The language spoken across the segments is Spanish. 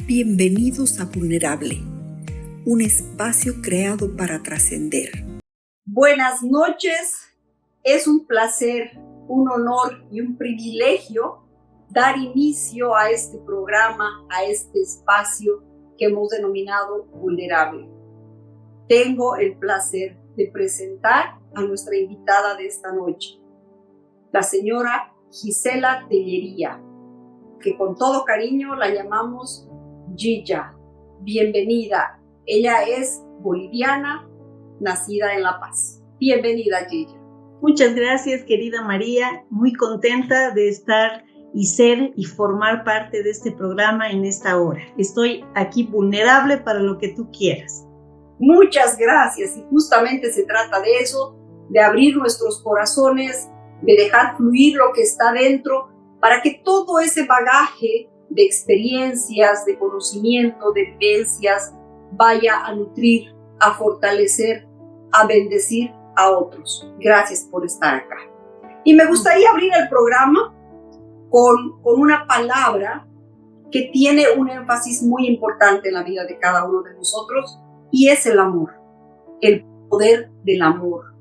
Bienvenidos a Vulnerable, un espacio creado para trascender. Buenas noches, es un placer, un honor y un privilegio dar inicio a este programa, a este espacio que hemos denominado Vulnerable. Tengo el placer de presentar a nuestra invitada de esta noche, la señora Gisela Tellería, que con todo cariño la llamamos Gilla. Bienvenida. Ella es boliviana, nacida en La Paz. Bienvenida, Gilla. Muchas gracias, querida María. Muy contenta de estar y ser y formar parte de este programa en esta hora. Estoy aquí vulnerable para lo que tú quieras. Muchas gracias. Y justamente se trata de eso, de abrir nuestros corazones, de dejar fluir lo que está dentro, para que todo ese bagaje de experiencias, de conocimiento, de vivencias, vaya a nutrir, a fortalecer, a bendecir a otros. Gracias por estar acá. Y me gustaría abrir el programa con una palabra que tiene un énfasis muy importante en la vida de cada uno de nosotros, y es el amor, el poder del amor,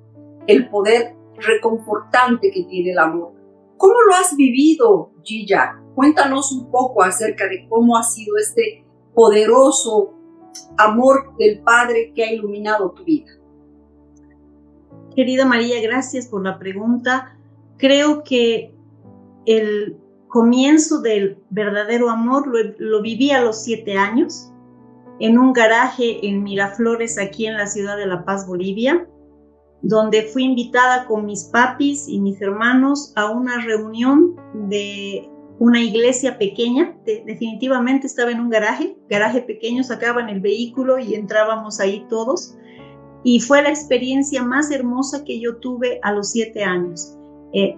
el poder reconfortante que tiene el amor. ¿Cómo lo has vivido, Gilla? Cuéntanos un poco acerca de cómo ha sido este poderoso amor del Padre que ha iluminado tu vida. Querida María, gracias por la pregunta. Creo que el comienzo del verdadero amor lo viví a los 7 años en un garaje en Miraflores, aquí en la ciudad de La Paz, Bolivia, donde fui invitada con mis papis y mis hermanos a una reunión de una iglesia pequeña. Definitivamente estaba en un garaje pequeño, sacaban el vehículo y entrábamos ahí todos. Y fue la experiencia más hermosa que yo tuve a los 7 años.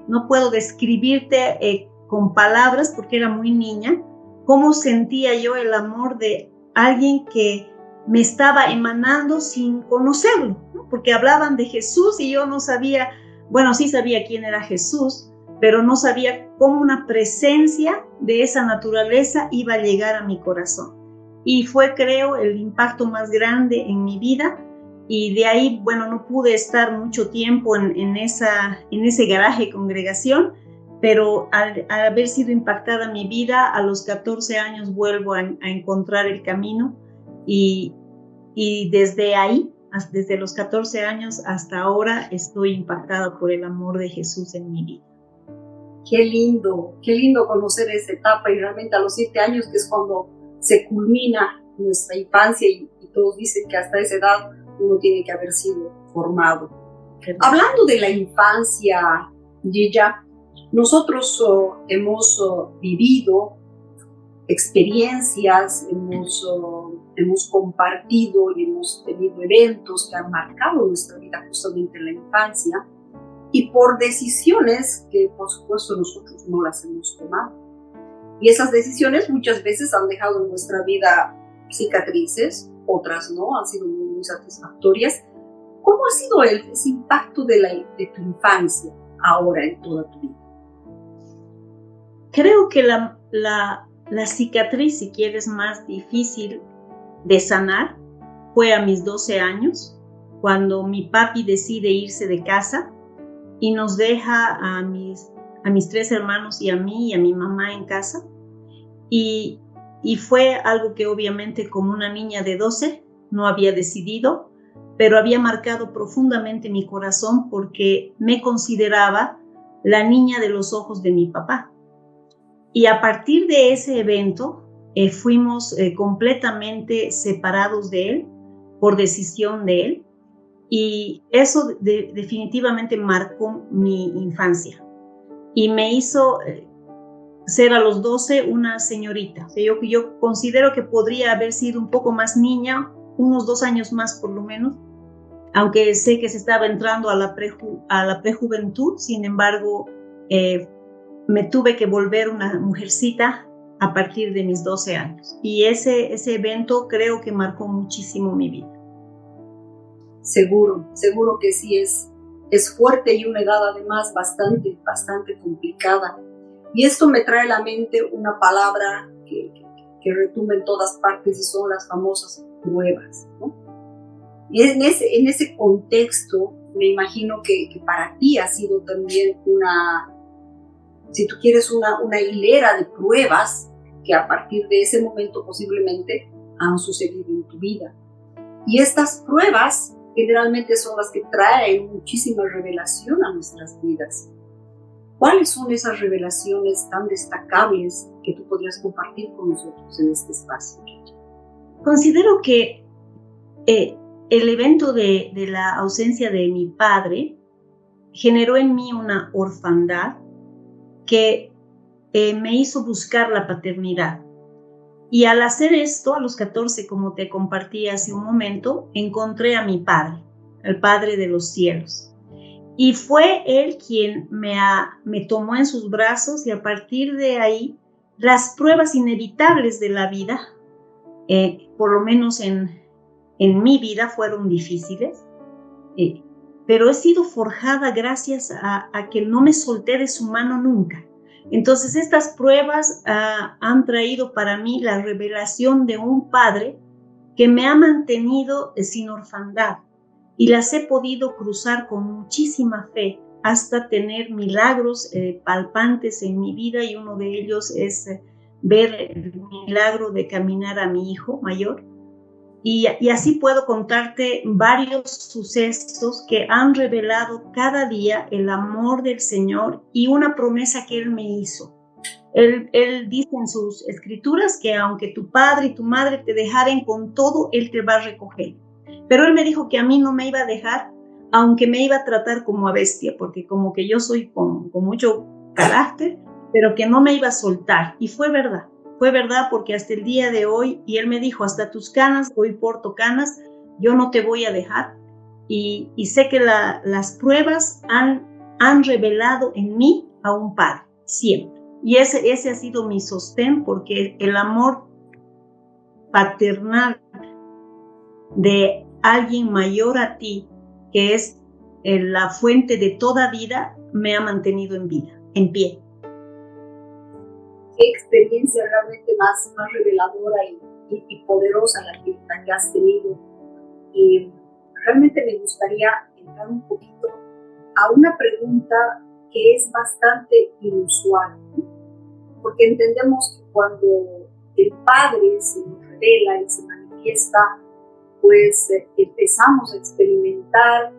No puedo describirte con palabras, porque era muy niña, cómo sentía yo el amor de alguien que me estaba emanando sin conocerlo, ¿no? Porque hablaban de Jesús y yo no sabía, bueno, sí sabía quién era Jesús, pero no sabía cómo una presencia de esa naturaleza iba a llegar a mi corazón. Y fue, creo, el impacto más grande en mi vida. Y de ahí, bueno, no pude estar mucho tiempo en ese garaje congregación, pero al haber sido impactada mi vida, a los 14 años vuelvo a encontrar el camino y desde ahí, desde los 14 años hasta ahora, estoy impactada por el amor de Jesús en mi vida. Qué lindo conocer esa etapa, y realmente a los 7 años, que es cuando se culmina nuestra infancia, y todos dicen que hasta esa edad uno tiene que haber sido formado. Hablando de la infancia, Gilla, nosotros hemos vivido experiencias, hemos compartido y hemos tenido eventos que han marcado nuestra vida justamente en la infancia, y por decisiones que por supuesto nosotros no las hemos tomado. Y esas decisiones muchas veces han dejado en nuestra vida cicatrices, otras no, han sido muy satisfactorias. ¿Cómo ha sido ese impacto de tu infancia ahora en toda tu vida? Creo que la cicatriz, si quieres, más difícil de sanar fue a mis 12 años, cuando mi papi decide irse de casa y nos deja a mis 3 hermanos y a mí y a mi mamá en casa. Y fue algo que obviamente, como una niña de 12, no había decidido, pero había marcado profundamente mi corazón, porque me consideraba la niña de los ojos de mi papá. Y a partir de ese evento fuimos completamente separados de él, por decisión de él, y eso definitivamente marcó mi infancia y me hizo ser a los 12 una señorita. O sea, yo considero que podría haber sido un poco más niña, unos 2 años más por lo menos, aunque sé que se estaba entrando a la prejuventud. Sin embargo, me tuve que volver una mujercita a partir de mis 12 años. Y ese evento creo que marcó muchísimo mi vida. Seguro que sí, es fuerte, y una edad además bastante complicada. Y esto me trae a la mente una palabra que que retumba en todas partes y son las famosas pruebas, ¿no? Y en ese contexto, me imagino que para ti ha sido también si tú quieres, una hilera de pruebas que a partir de ese momento posiblemente han sucedido en tu vida. Y estas pruebas generalmente son las que traen muchísima revelación a nuestras vidas. ¿Cuáles son esas revelaciones tan destacables que tú podrías compartir con nosotros en este espacio? Considero que el evento de la ausencia de mi padre generó en mí una orfandad que me hizo buscar la paternidad. Y al hacer esto, a los 14, como te compartí hace un momento, encontré a mi padre, el Padre de los cielos. Y fue él quien me tomó en sus brazos, y a partir de ahí, las pruebas inevitables de la vida, por lo menos en mi vida, fueron difíciles, pero he sido forjada gracias a que no me solté de su mano nunca. Entonces estas pruebas han traído para mí la revelación de un padre que me ha mantenido sin orfandad, y las he podido cruzar con muchísima fe hasta tener milagros palpantes en mi vida, y uno de ellos es ver el milagro de caminar a mi hijo mayor. Y así puedo contarte varios sucesos que han revelado cada día el amor del Señor y una promesa que Él me hizo. Él dice en sus escrituras que aunque tu padre y tu madre te dejaren con todo, Él te va a recoger. Pero Él me dijo que a mí no me iba a dejar, aunque me iba a tratar como a bestia, porque como que yo soy con mucho carácter, pero que no me iba a soltar. Y fue verdad porque hasta el día de hoy, y Él me dijo, hasta tus canas, hoy porto canas, yo no te voy a dejar. Y sé que las pruebas han revelado en mí a un Padre, siempre. Y ese ha sido mi sostén, porque el amor paternal de alguien mayor a ti, que es la fuente de toda vida, me ha mantenido en vida, en pie. Qué experiencia realmente más reveladora y poderosa la que has tenido. Y realmente me gustaría entrar un poquito a una pregunta que es bastante inusual, ¿no? Porque entendemos que cuando el Padre se nos revela y se manifiesta, pues empezamos a experimentar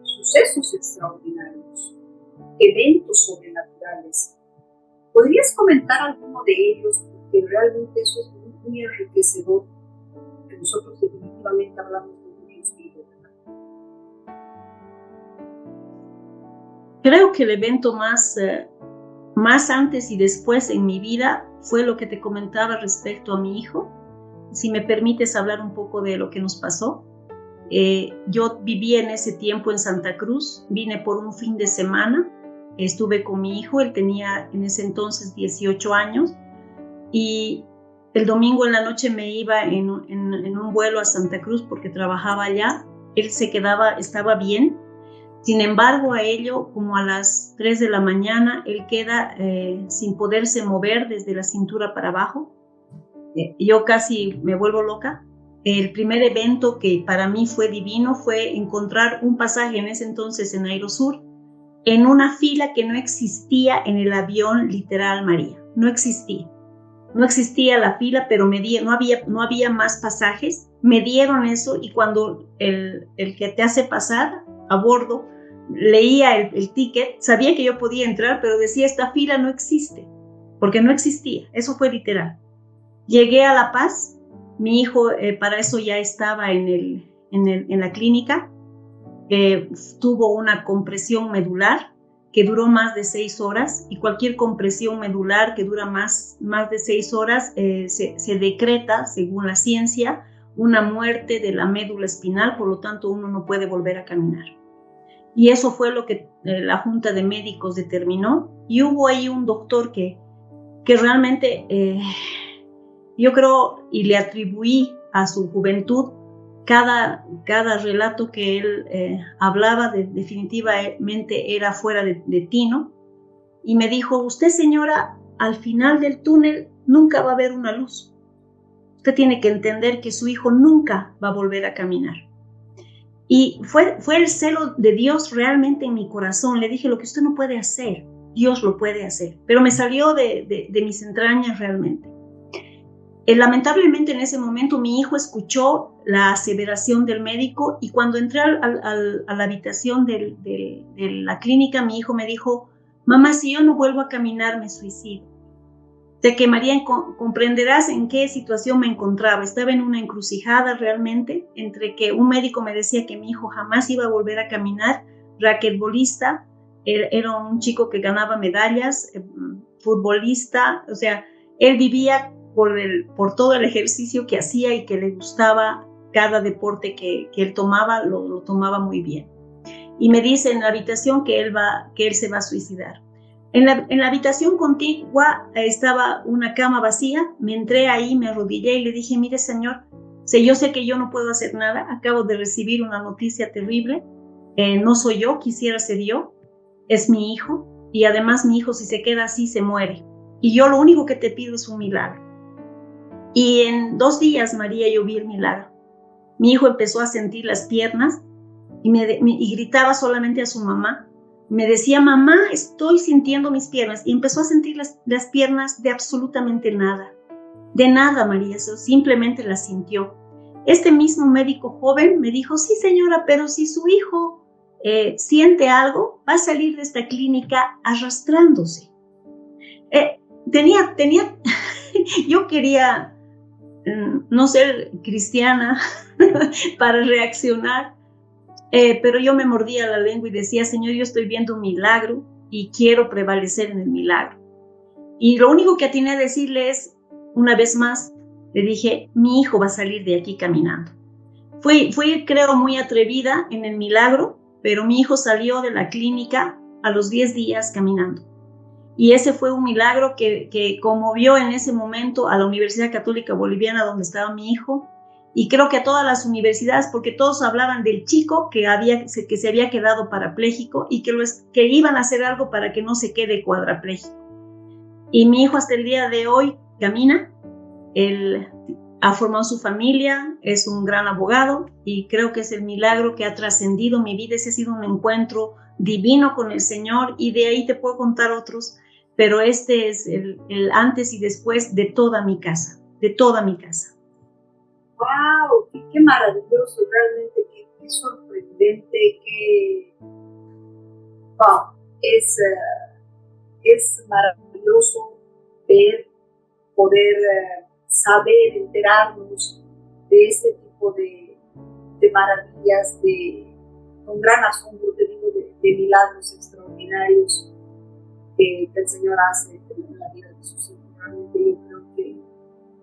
sucesos extraordinarios, eventos sobrenaturales. ¿Podrías comentar alguno de ellos? Porque realmente eso es muy enriquecedor, que nosotros definitivamente hablamos de un Dios vivo, ¿verdad? Creo que el evento más antes y después en mi vida fue lo que te comentaba respecto a mi hijo. Si me permites hablar un poco de lo que nos pasó. Yo vivía en ese tiempo en Santa Cruz, vine por un fin de semana, estuve con mi hijo, él tenía en ese entonces 18 años, y el domingo en la noche me iba en un vuelo a Santa Cruz porque trabajaba allá. Él estaba bien. Sin embargo, a ello, como a las 3 de la mañana, él queda sin poderse mover desde la cintura para abajo. Yo casi me vuelvo loca. El primer evento que para mí fue divino fue encontrar un pasaje en ese entonces en Aerosur, en una fila que no existía en el avión Literal María. No existía la fila, pero no había más pasajes. Me dieron eso, y cuando el que te hace pasar a bordo leía el ticket, sabía que yo podía entrar, pero decía, esta fila no existe, porque no existía. Eso fue literal. Llegué a La Paz, mi hijo para eso ya estaba en la clínica, tuvo una compresión medular que duró más de 6 horas, y cualquier compresión medular que dura más de 6 horas se decreta, según la ciencia, una muerte de la médula espinal, por lo tanto uno no puede volver a caminar. Y eso fue lo que la Junta de Médicos determinó, y hubo ahí un doctor que realmente yo creo, y le atribuí a su juventud, cada relato que él hablaba definitivamente era fuera de tino, y me dijo, usted señora, al final del túnel nunca va a haber una luz. usted tiene que entender que su hijo nunca va a volver a caminar. Y fue el celo de Dios realmente en mi corazón. Le dije, lo que usted no puede hacer, Dios lo puede hacer. Pero me salió de mis entrañas realmente. Lamentablemente en ese momento mi hijo escuchó la aseveración del médico y cuando entré a la habitación de la clínica, mi hijo me dijo, mamá, si yo no vuelvo a caminar me suicido. Sé que María, comprenderás en qué situación me encontraba. Estaba en una encrucijada realmente, entre que un médico me decía que mi hijo jamás iba a volver a caminar, raquetbolista, era un chico que ganaba medallas, futbolista, o sea, él vivía por todo el ejercicio que hacía y que le gustaba cada deporte que él tomaba, lo tomaba muy bien. Y me dice en la habitación que él se va a suicidar. En la habitación contigua estaba una cama vacía, me entré ahí, me arrodillé y le dije, mire señor, yo sé que yo no puedo hacer nada, acabo de recibir una noticia terrible, no soy yo, quisiera ser yo, es mi hijo, y además mi hijo si se queda así se muere, y yo lo único que te pido es un milagro. Y en 2 días, María, yo vi el milagro. Mi hijo empezó a sentir las piernas y gritaba solamente a su mamá. Me decía, mamá, estoy sintiendo mis piernas. Y empezó a sentir las piernas de absolutamente nada. De nada, María, simplemente las sintió. Este mismo médico joven me dijo, sí, señora, pero si su hijo siente algo, va a salir de esta clínica arrastrándose. Yo quería no ser cristiana para reaccionar, pero yo me mordía la lengua y decía, Señor, yo estoy viendo un milagro y quiero prevalecer en el milagro. Y lo único que atiné a decirle es, una vez más, le dije, mi hijo va a salir de aquí caminando. Fui, creo, muy atrevida en el milagro, pero mi hijo salió de la clínica a los 10 días caminando. Y ese fue un milagro que conmovió en ese momento a la Universidad Católica Boliviana donde estaba mi hijo, y creo que a todas las universidades, porque todos hablaban del chico que se había quedado parapléjico y que iban a hacer algo para que no se quede cuadrapléjico. Y mi hijo hasta el día de hoy camina, él ha formado su familia, es un gran abogado y creo que es el milagro que ha trascendido mi vida. Ese ha sido un encuentro divino con el Señor y de ahí te puedo contar otros, pero este es el antes y después de toda mi casa, de toda mi casa. ¡Wow! ¡Qué maravilloso! Realmente, qué sorprendente, wow, es maravilloso poder saber, enterarnos de este tipo de maravillas, con gran asombro, te digo, de milagros extraordinarios que el Señor hace en la vida de sus hijos. Realmente yo creo que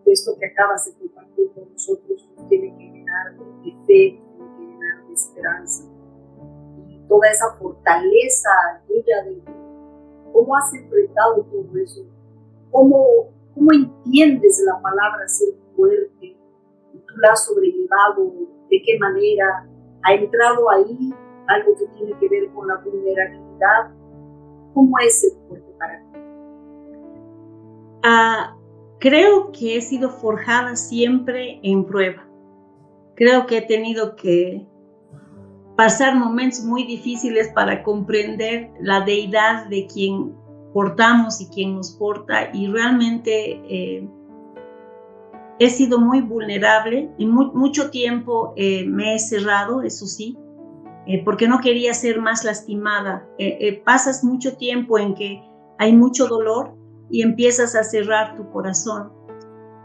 esto que acabas de compartir con nosotros nos tiene que llenar de fe, tiene que llenar de esperanza. Y toda esa fortaleza tuya de cómo has enfrentado todo eso, cómo entiendes la palabra ser fuerte, y tú la has sobrellevado, de qué manera ha entrado ahí algo que tiene que ver con la vulnerabilidad. ¿Cómo es ser fuerte para ti? Creo que he sido forjada siempre en prueba. Creo que he tenido que pasar momentos muy difíciles para comprender la deidad de quien portamos y quien nos porta, y realmente he sido muy vulnerable. En mucho tiempo me he cerrado, eso sí, porque no quería ser más lastimada. Pasas mucho tiempo en que hay mucho dolor y empiezas a cerrar tu corazón.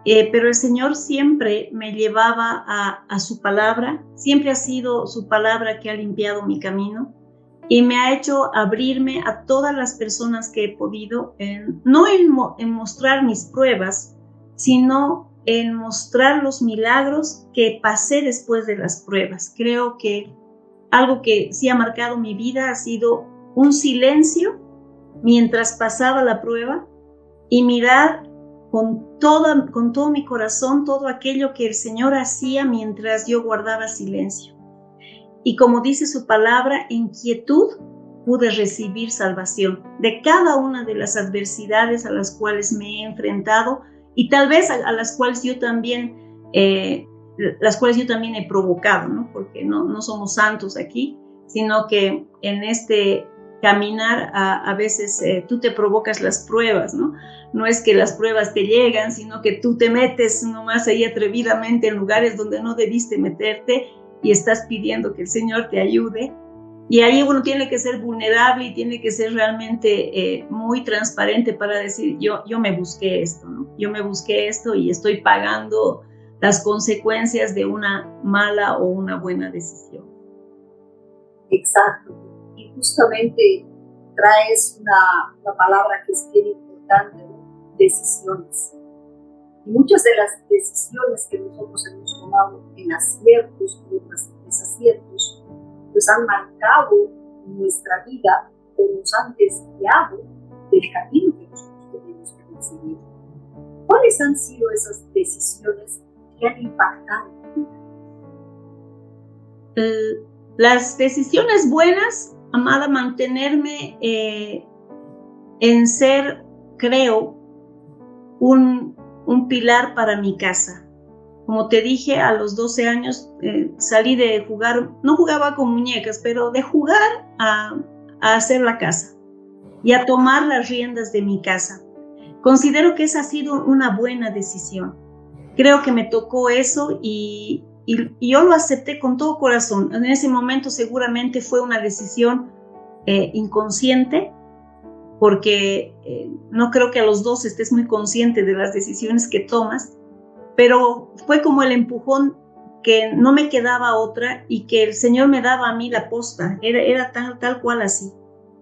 Pero el Señor siempre me llevaba a su palabra, siempre ha sido su palabra que ha limpiado mi camino y me ha hecho abrirme a todas las personas que he podido, no en mostrar mis pruebas, sino en mostrar los milagros que pasé después de las pruebas. Creo que algo que sí ha marcado mi vida ha sido un silencio mientras pasaba la prueba y mirar con todo mi corazón todo aquello que el Señor hacía mientras yo guardaba silencio. Y como dice su palabra, en quietud pude recibir salvación de cada una de las adversidades a las cuales me he enfrentado y tal vez a las cuales yo también las cuales yo también he provocado, ¿no? Porque no somos santos aquí, sino que en este caminar a veces tú te provocas las pruebas, ¿no? No es que las pruebas te llegan, sino que tú te metes nomás ahí atrevidamente en lugares donde no debiste meterte y estás pidiendo que el Señor te ayude. Y ahí uno tiene que ser vulnerable y tiene que ser realmente muy transparente para decir, yo me busqué esto, ¿no? Yo me busqué esto y estoy pagando las consecuencias de una mala o una buena decisión. Exacto. Y justamente traes una palabra que es bien importante, ¿no? Decisiones. Y muchas de las decisiones que nosotros hemos tomado en aciertos y en desaciertos, pues han marcado nuestra vida o nos han desviado del camino que nosotros tenemos que conseguir. ¿Cuáles han sido esas decisiones que han impactado tu vida? Las decisiones buenas, amada, mantenerme en ser, creo, un pilar para mi casa. Como te dije, a los 12 años salí de jugar, no jugaba con muñecas, pero de jugar a hacer la casa y a tomar las riendas de mi casa. Considero que esa ha sido una buena decisión. Creo que me tocó eso y yo lo acepté con todo corazón. En ese momento seguramente fue una decisión inconsciente, porque no creo que a los 12 estés muy consciente de las decisiones que tomas, pero fue como el empujón que no me quedaba otra y que el Señor me daba a mí la posta. Era tal cual así,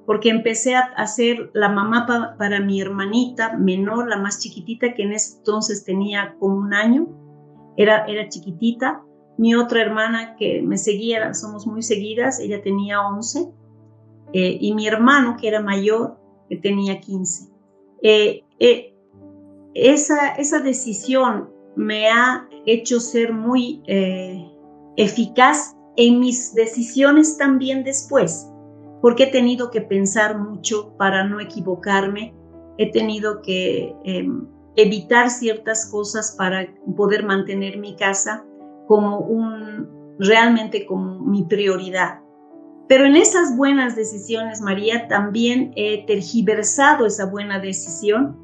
porque empecé a ser la mamá para mi hermanita menor, la más chiquitita, que en ese entonces tenía como 1 año, era chiquitita. Mi otra hermana que me seguía, somos muy seguidas, ella tenía 11, y mi hermano, que era mayor, que tenía 15. Esa decisión me ha hecho ser muy eficaz en mis decisiones también después, porque he tenido que pensar mucho para no equivocarme, he tenido que evitar ciertas cosas para poder mantener mi casa realmente como mi prioridad. Pero en esas buenas decisiones, María, también he tergiversado esa buena decisión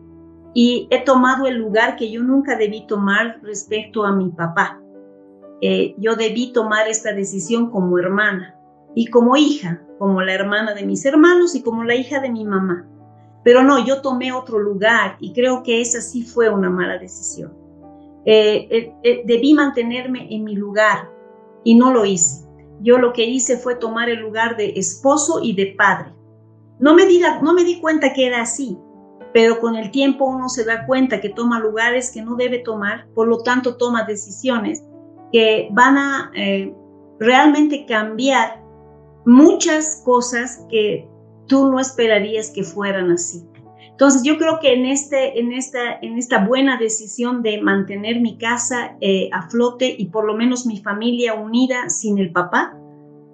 y he tomado el lugar que yo nunca debí tomar respecto a mi papá. Yo debí tomar esta decisión como hermana y como hija, como la hermana de mis hermanos y como la hija de mi mamá. Pero no, yo tomé otro lugar y creo que esa sí fue una mala decisión. Debí mantenerme en mi lugar y no lo hice. Yo lo que hice fue tomar el lugar de esposo y de padre. No me di cuenta que era así, pero con el tiempo uno se da cuenta que toma lugares que no debe tomar, por lo tanto toma decisiones que van a realmente cambiar muchas cosas que tú no esperarías que fueran así. Entonces yo creo que en esta buena decisión de mantener mi casa a flote y por lo menos mi familia unida sin el papá,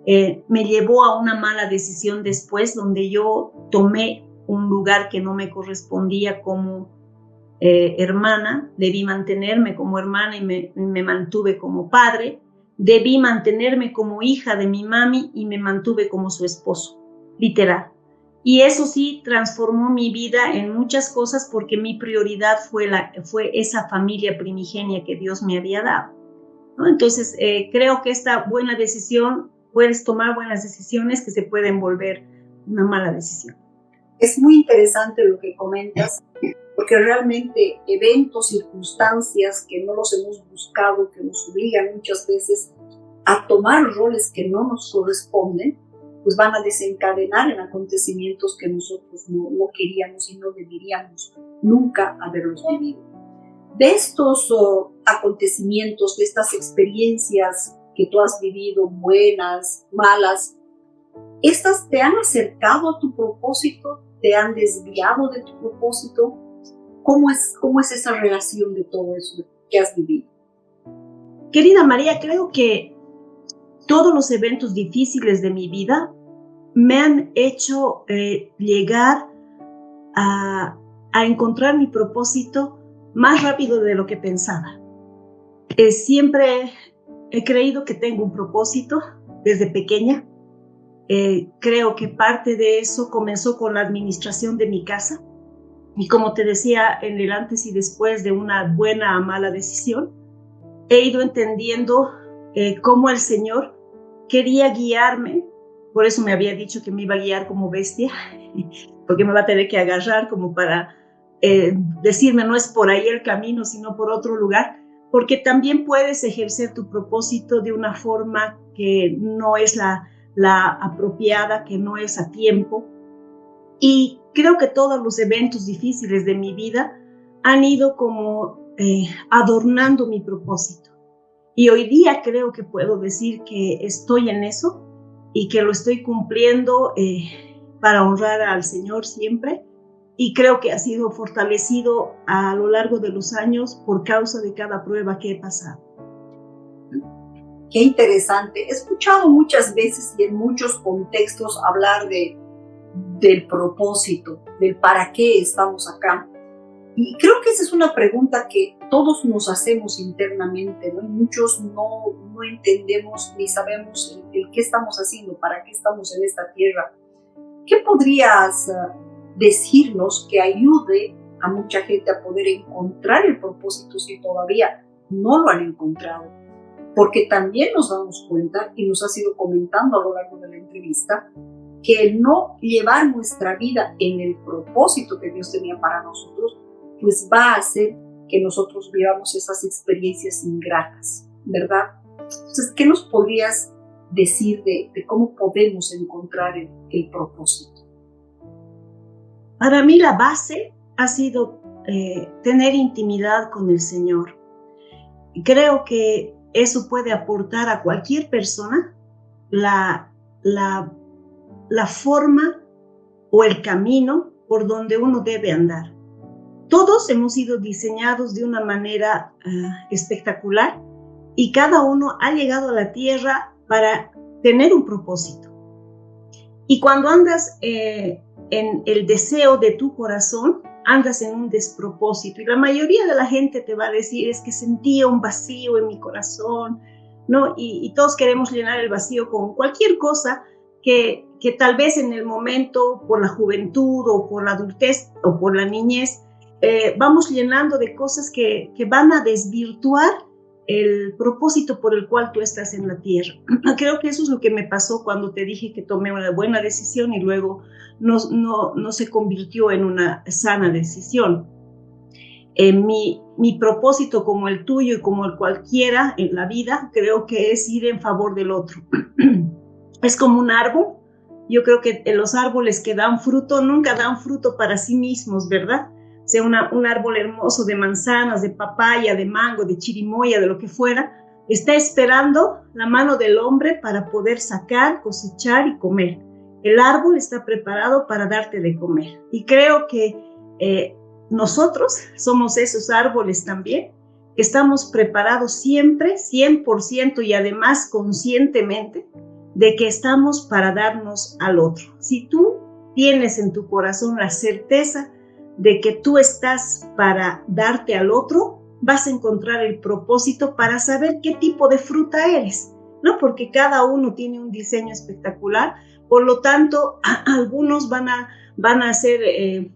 me llevó a una mala decisión después, donde yo tomé un lugar que no me correspondía como hermana. Debí mantenerme como hermana y me mantuve como padre. Debí mantenerme como hija de mi mami y me mantuve como su esposo, literal. Y eso sí transformó mi vida en muchas cosas, porque mi prioridad fue esa familia primigenia que Dios me había dado, ¿no? Entonces, creo que esta buena decisión, puedes tomar buenas decisiones que se pueden volver una mala decisión. Es muy interesante lo que comentas, porque realmente eventos, circunstancias que no los hemos buscado, que nos obligan muchas veces a tomar roles que no nos corresponden, pues van a desencadenar en acontecimientos que nosotros no queríamos y no deberíamos nunca haberlos vivido. De estos acontecimientos, de estas experiencias que tú has vivido, buenas, malas, ¿estas te han acercado a tu propósito? ¿Te han desviado de tu propósito? ¿Cómo es esa relación de todo eso que has vivido? Querida María, creo que todos los eventos difíciles de mi vida me han hecho llegar a encontrar mi propósito más rápido de lo que pensaba. Siempre he creído que tengo un propósito desde pequeña. Creo que parte de eso comenzó con la administración de mi casa. Y como te decía, en el antes y después de una buena o mala decisión, he ido entendiendo cómo el Señor quería guiarme. Por eso me había dicho que me iba a guiar como bestia, porque me va a tener que agarrar como para decirme no es por ahí el camino, sino por otro lugar, porque también puedes ejercer tu propósito de una forma que no es la apropiada, que no es a tiempo. Y creo que todos los eventos difíciles de mi vida han ido como adornando mi propósito. Y hoy día creo que puedo decir que estoy en eso y que lo estoy cumpliendo para honrar al Señor siempre. Y creo que ha sido fortalecido a lo largo de los años por causa de cada prueba que he pasado. Qué interesante. He escuchado muchas veces y en muchos contextos hablar del propósito, del para qué estamos acá. Y creo que esa es una pregunta que todos nos hacemos internamente, ¿no? Y muchos no entendemos ni sabemos el qué estamos haciendo, para qué estamos en esta tierra. ¿Qué podrías decirnos que ayude a mucha gente a poder encontrar el propósito si todavía no lo han encontrado? Porque también nos damos cuenta, y nos has ido comentando a lo largo de la entrevista, que el no llevar nuestra vida en el propósito que Dios tenía para nosotros, pues va a hacer que nosotros vivamos esas experiencias ingratas, ¿verdad? Entonces, ¿qué nos podrías decir de cómo podemos encontrar el propósito? Para mí la base ha sido tener intimidad con el Señor. Creo que eso puede aportar a cualquier persona la forma o el camino por donde uno debe andar. Todos hemos sido diseñados de una manera espectacular y cada uno ha llegado a la tierra para tener un propósito. Y cuando andas en el deseo de tu corazón, andas en un despropósito. Y la mayoría de la gente te va a decir, es que sentía un vacío en mi corazón, ¿no? Y todos queremos llenar el vacío con cualquier cosa que tal vez en el momento, por la juventud o por la adultez o por la niñez, vamos llenando de cosas que van a desvirtuar el propósito por el cual tú estás en la tierra. Creo que eso es lo que me pasó cuando te dije que tomé una buena decisión y luego no se convirtió en una sana decisión. Mi propósito, como el tuyo y como el cualquiera en la vida, creo que es ir en favor del otro. Es como un árbol. Yo creo que los árboles que dan fruto nunca dan fruto para sí mismos, ¿verdad? O sea, un árbol hermoso de manzanas, de papaya, de mango, de chirimoya, de lo que fuera, está esperando la mano del hombre para poder sacar, cosechar y comer. El árbol está preparado para darte de comer. Y creo que nosotros somos esos árboles también, que estamos preparados siempre, 100% y además conscientemente, de que estamos para darnos al otro. Si tú tienes en tu corazón la certeza de que tú estás para darte al otro, vas a encontrar el propósito para saber qué tipo de fruta eres, ¿no? Porque cada uno tiene un diseño espectacular, por lo tanto, algunos van a ser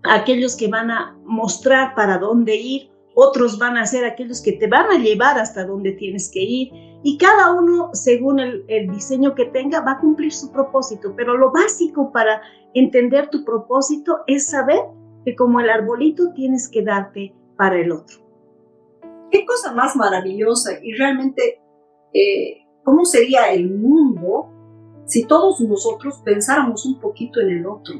aquellos que van a mostrar para dónde ir, otros van a ser aquellos que te van a llevar hasta donde tienes que ir, y cada uno, según el diseño que tenga, va a cumplir su propósito. Pero lo básico para entender tu propósito es saber que como el arbolito tienes que darte para el otro. Qué cosa más maravillosa. Y realmente, ¿cómo sería el mundo si todos nosotros pensáramos un poquito en el otro?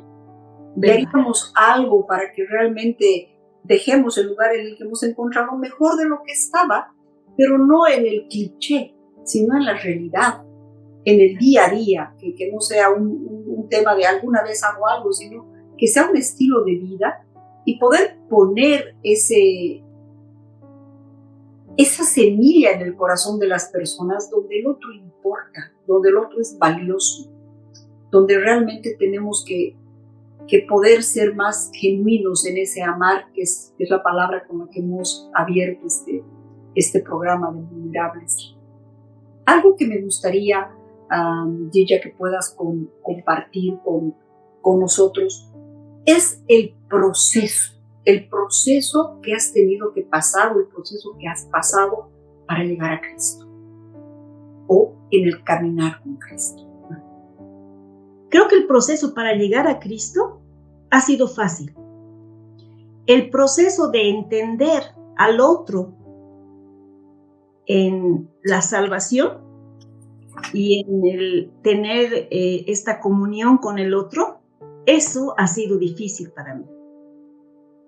Y haríamos algo para que realmente dejemos el lugar en el que hemos encontrado mejor de lo que estaba, pero no en el cliché, sino en la realidad, en el día a día, que no sea un tema de alguna vez hago algo, sino que sea un estilo de vida y poder poner esa semilla en el corazón de las personas donde el otro importa, donde el otro es valioso, donde realmente tenemos que poder ser más genuinos en ese amar, que es la palabra con la que hemos abierto este programa de vulnerables. Algo que me gustaría, Gilla, que puedas compartir con nosotros, es el proceso que has tenido que pasar o el proceso que has pasado para llegar a Cristo o en el caminar con Cristo. Creo que el proceso para llegar a Cristo ha sido fácil. El proceso de entender al otro en la salvación y en el tener esta comunión con el otro, eso ha sido difícil para mí.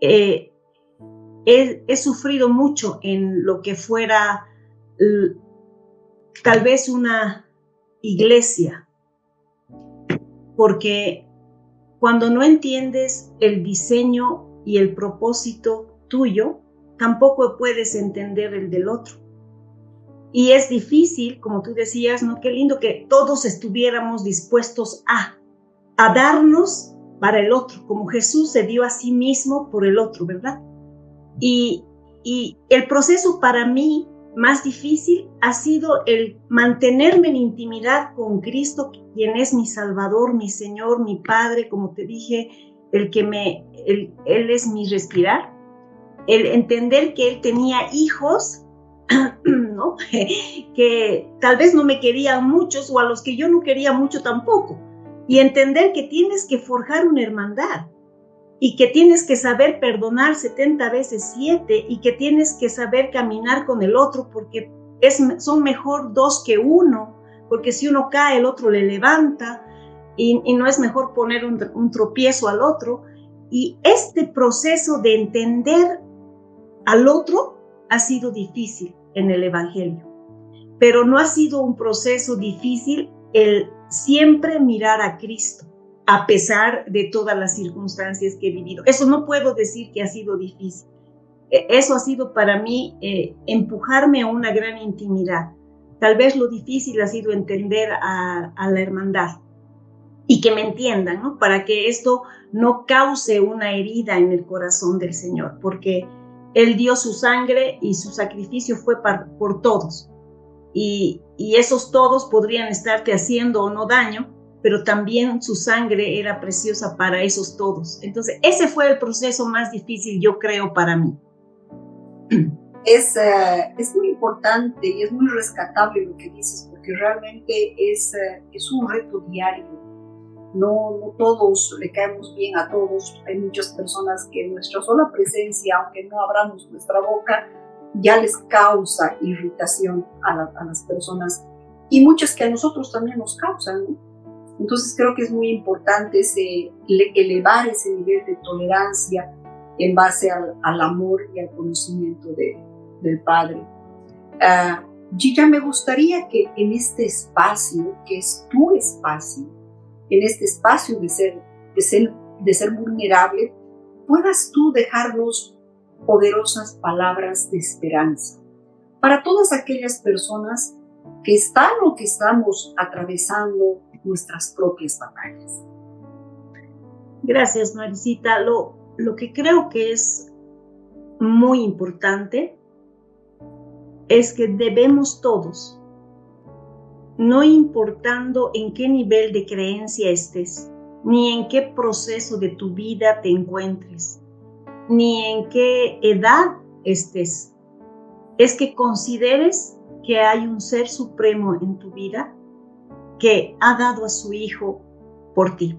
He sufrido mucho en lo que fuera tal vez una iglesia, porque cuando no entiendes el diseño y el propósito tuyo, tampoco puedes entender el del otro. Y es difícil, como tú decías, ¿no? Qué lindo que todos estuviéramos dispuestos a darnos para el otro, como Jesús se dio a sí mismo por el otro, ¿verdad? Y el proceso para mí más difícil ha sido el mantenerme en intimidad con Cristo, quien es mi Salvador, mi Señor, mi Padre, como te dije, Él es mi respirar, el entender que Él tenía hijos, ¿no? Que tal vez no me querían muchos o a los que yo no quería mucho tampoco, y entender que tienes que forjar una hermandad y que tienes que saber perdonar 70 veces 7 y que tienes que saber caminar con el otro porque son mejor dos que uno, porque si uno cae el otro le levanta y no es mejor poner un tropiezo al otro. Y este proceso de entender al otro ha sido difícil en el Evangelio, pero no ha sido un proceso difícil el siempre mirar a Cristo, a pesar de todas las circunstancias que he vivido. Eso no puedo decir que ha sido difícil. Eso ha sido para mí empujarme a una gran intimidad. Tal vez lo difícil ha sido entender a la hermandad y que me entiendan, ¿no? Para que esto no cause una herida en el corazón del Señor, porque Él dio su sangre y su sacrificio fue por todos. Y esos todos podrían estarte haciendo o no daño, pero también su sangre era preciosa para esos todos. Entonces, ese fue el proceso más difícil, yo creo, para mí. Es muy importante y es muy rescatable lo que dices, porque realmente es un reto diario. No todos le caemos bien a todos. Hay muchas personas que nuestra sola presencia, aunque no abramos nuestra boca, ya les causa irritación a las personas, y muchas que a nosotros también nos causan, ¿no? Entonces creo que es muy importante elevar ese nivel de tolerancia en base al amor y al conocimiento del Padre. Gilla, me gustaría que en este espacio, que es tu espacio, en este espacio de ser vulnerable, puedas tú dejarnos poderosas palabras de esperanza para todas aquellas personas que están o que estamos atravesando nuestras propias batallas. Gracias, Marisita. Lo que creo que es muy importante es que debemos todos, no importando en qué nivel de creencia estés, ni en qué proceso de tu vida te encuentres, ni en qué edad estés, es que consideres que hay un ser supremo en tu vida que ha dado a su Hijo por ti.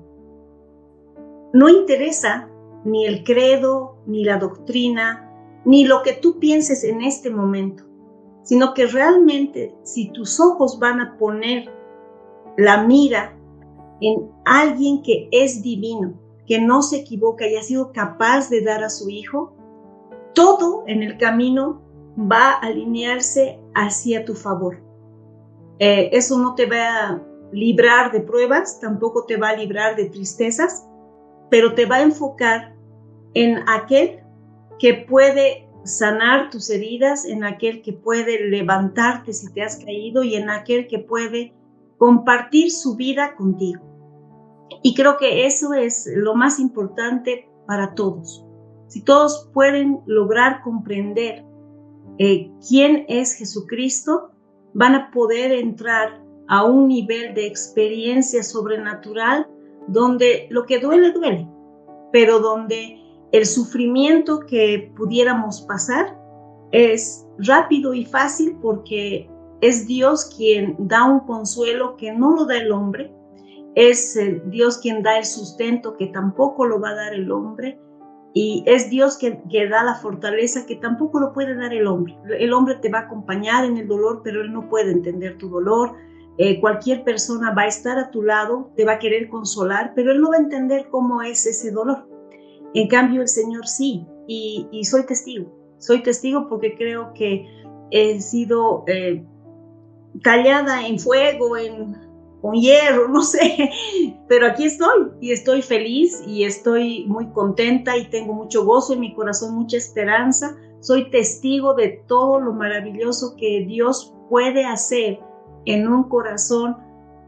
No interesa ni el credo, ni la doctrina, ni lo que tú pienses en este momento, sino que realmente si tus ojos van a poner la mira en alguien que es divino, que no se equivoca y ha sido capaz de dar a su Hijo, todo en el camino va a alinearse hacia tu favor. Eso no te va a librar de pruebas, tampoco te va a librar de tristezas, pero te va a enfocar en aquel que puede sanar tus heridas, en aquel que puede levantarte si te has caído y en aquel que puede compartir su vida contigo. Y creo que eso es lo más importante para todos. Si todos pueden lograr comprender quién es Jesucristo, van a poder entrar a un nivel de experiencia sobrenatural donde lo que duele, duele, pero donde el sufrimiento que pudiéramos pasar es rápido y fácil porque es Dios quien da un consuelo que no lo da el hombre, es Dios quien da el sustento que tampoco lo va a dar el hombre, y es Dios que da la fortaleza que tampoco lo puede dar el hombre. El hombre te va a acompañar en el dolor, pero él no puede entender tu dolor. Cualquier persona va a estar a tu lado, te va a querer consolar, pero él no va a entender cómo es ese dolor. En cambio, el Señor sí, y soy testigo porque creo que he sido tallada en fuego, con hierro, no sé, pero aquí estoy y estoy feliz y estoy muy contenta y tengo mucho gozo en mi corazón, mucha esperanza. Soy testigo de todo lo maravilloso que Dios puede hacer en un corazón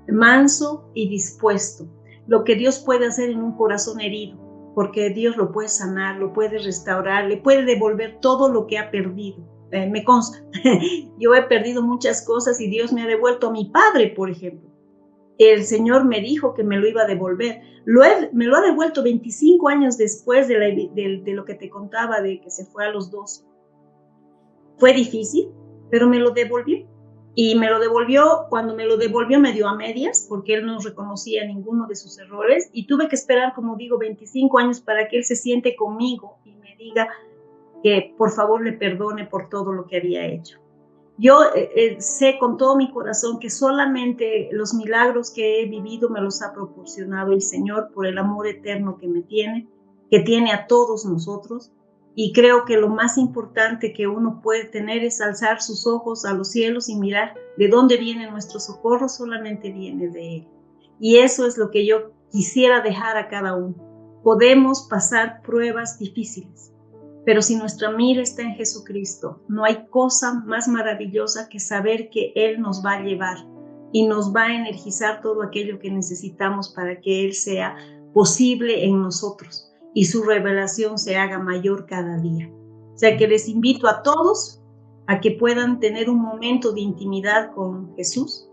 manso y dispuesto, lo que Dios puede hacer en un corazón herido, porque Dios lo puede sanar, lo puede restaurar, le puede devolver todo lo que ha perdido. Me consta, yo he perdido muchas cosas y Dios me ha devuelto a mi padre, por ejemplo. El Señor me dijo que me lo iba a devolver. Me lo ha devuelto 25 años después de lo que te contaba, de que se fue a los 12. Fue difícil, pero me lo devolvió. Y me lo devolvió, cuando me lo devolvió me dio a medias, porque él no reconocía ninguno de sus errores, y tuve que esperar, como digo, 25 años para que él se siente conmigo y me diga que por favor le perdone por todo lo que había hecho. Yo sé con todo mi corazón que solamente los milagros que he vivido me los ha proporcionado el Señor por el amor eterno que tiene a todos nosotros. Y creo que lo más importante que uno puede tener es alzar sus ojos a los cielos y mirar de dónde viene nuestro socorro, solamente viene de Él. Y eso es lo que yo quisiera dejar a cada uno. Podemos pasar pruebas difíciles, pero si nuestra mira está en Jesucristo, no hay cosa más maravillosa que saber que Él nos va a llevar y nos va a energizar todo aquello que necesitamos para que Él sea posible en nosotros y su revelación se haga mayor cada día. O sea que les invito a todos a que puedan tener un momento de intimidad con Jesús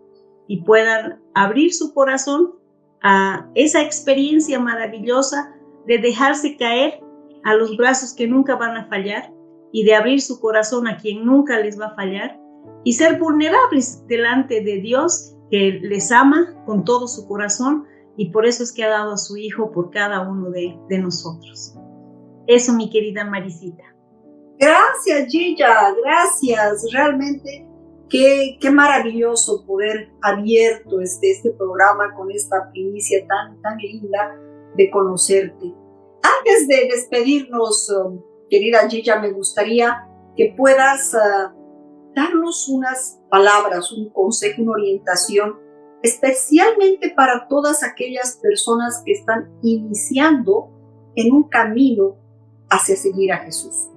y puedan abrir su corazón a esa experiencia maravillosa de dejarse caer a los brazos que nunca van a fallar y de abrir su corazón a quien nunca les va a fallar y ser vulnerables delante de Dios que les ama con todo su corazón y por eso es que ha dado a su Hijo por cada uno de nosotros. Eso, mi querida Marisita. Gracias, Gilla, gracias. Realmente qué maravilloso poder abierto este programa con esta primicia tan linda de conocerte. Antes de despedirnos, querida Gilla, me gustaría que puedas darnos unas palabras, un consejo, una orientación, especialmente para todas aquellas personas que están iniciando en un camino hacia seguir a Jesús.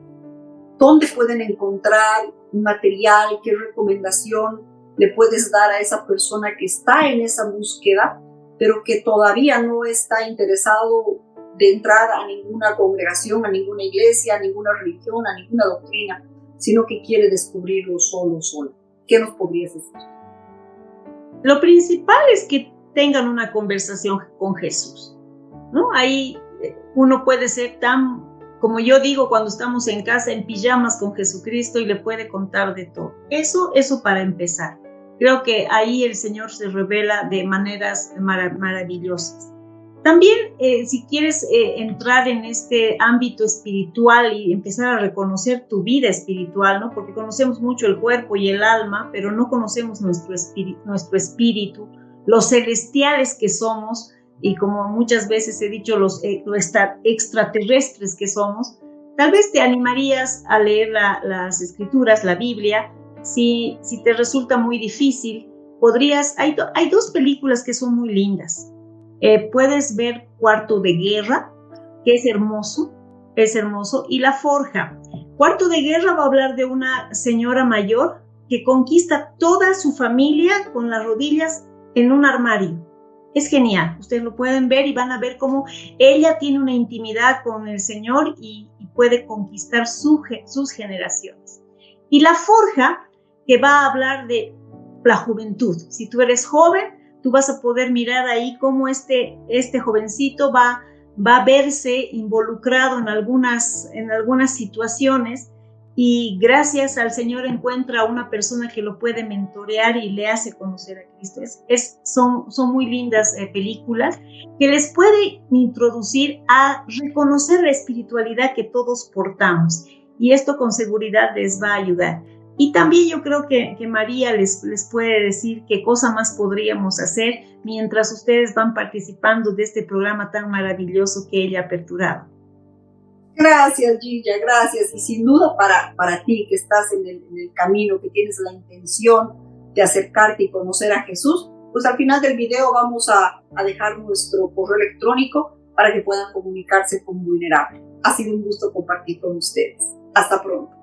¿Dónde pueden encontrar un material? ¿Qué recomendación le puedes dar a esa persona que está en esa búsqueda, pero que todavía no está interesado de entrar a ninguna congregación, a ninguna iglesia, a ninguna religión, a ninguna doctrina, sino que quiere descubrirlo sola? ¿Qué nos podrías decir? Lo principal es que tengan una conversación con Jesús, ¿no? Ahí uno puede ser tan, como yo digo, cuando estamos en casa en pijamas con Jesucristo y le puede contar de todo. Eso para empezar. Creo que ahí el Señor se revela de maneras maravillosas. También, si quieres entrar en este ámbito espiritual y empezar a reconocer tu vida espiritual, ¿no? Porque conocemos mucho el cuerpo y el alma, pero no conocemos nuestro espíritu, los celestiales que somos, y como muchas veces he dicho, los extraterrestres que somos. Tal vez te animarías a leer las escrituras, la Biblia. Si te resulta muy difícil, hay dos películas que son muy lindas. Puedes ver Cuarto de Guerra, que es hermoso, y La Forja. Cuarto de Guerra va a hablar de una señora mayor que conquista toda su familia con las rodillas en un armario. Es genial, ustedes lo pueden ver y van a ver cómo ella tiene una intimidad con el Señor y puede conquistar sus generaciones. Y la forja, que va a hablar de la juventud. Si tú eres joven, tú vas a poder mirar ahí cómo este jovencito va a verse involucrado en algunas situaciones, y gracias al Señor encuentra a una persona que lo puede mentorear y le hace conocer a Cristo. Son muy lindas películas que les puede introducir a reconocer la espiritualidad que todos portamos, y esto con seguridad les va a ayudar. Y también yo creo que María les puede decir qué cosa más podríamos hacer mientras ustedes van participando de este programa tan maravilloso que ella ha aperturado. Gracias, Gilla, gracias. Y sin duda para ti que estás en el camino, que tienes la intención de acercarte y conocer a Jesús, pues al final del video vamos a dejar nuestro correo electrónico para que puedan comunicarse con Vulnerable. Ha sido un gusto compartir con ustedes. Hasta pronto.